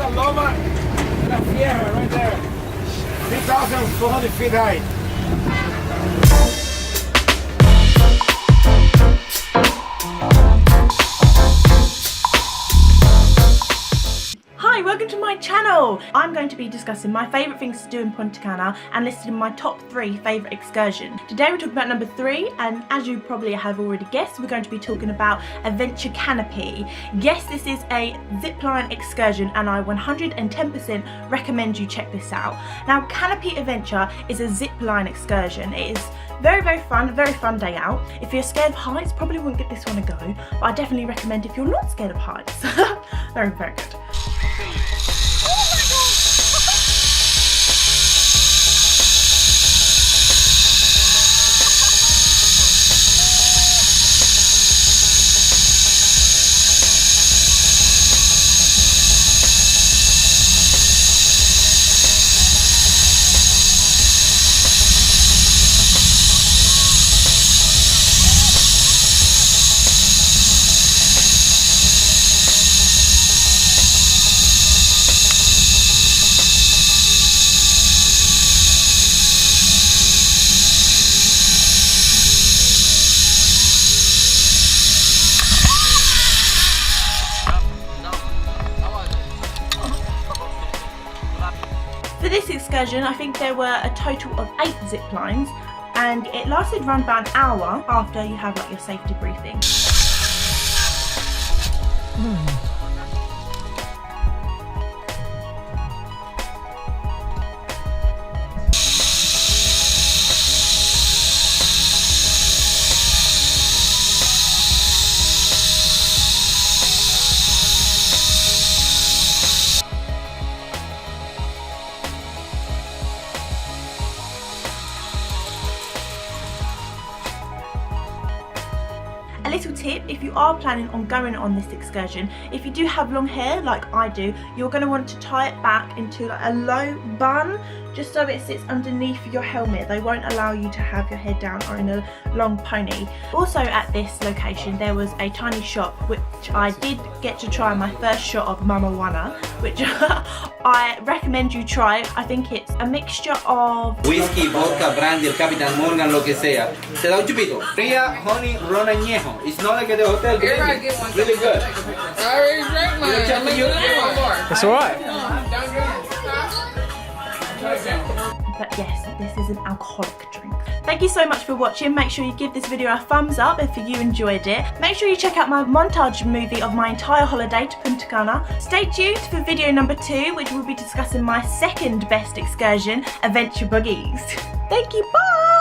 the Loma La Sierra right there. 3,400 feet high. Hi, welcome to my channel. I'm going to be discussing my favourite things to do in Punta Cana and listing my top 3 favourite excursions. Today we're talking about number 3, and as you probably have already guessed, we're going to be talking about Adventure Canopy. Yes, this is a zipline excursion and I 110% recommend you check this out. Now, Canopy Adventure is a zipline excursion. It is very fun day out. If you're scared of heights, probably wouldn't give this one a go, but I definitely recommend if you're not scared of heights. very good. For this excursion, I think there were a total of 8 zip lines, and it lasted around about an hour after you have like your safety briefing. A little tip, if you are planning on going on this excursion, if you do have long hair like I do, you're going to want to tie it back into like a low bun, just so it sits underneath your helmet. They won't allow you to have your head down or in a long pony. Also at this location there was a tiny shop which I did get to try my first shot of marijuana, which I recommend you try. I think it's a mixture of whisky, vodka, brandy, el Captain Morgan, lo que sea. Se da un chupito. Fría, honey, ron añejo. It's not like at the hotel. Everybody get one. Really good. I already drank mine. I'm gonna get one more. That's alright. Don't drink it. but yes, this is an alcoholic drink. Thank you so much for watching. Make sure you give this video a thumbs up if you enjoyed it. Make sure you check out my montage movie of my entire holiday to Punta Cana. Stay tuned for video number 2, which will be discussing my second best excursion, Adventure Buggies. Thank you, bye!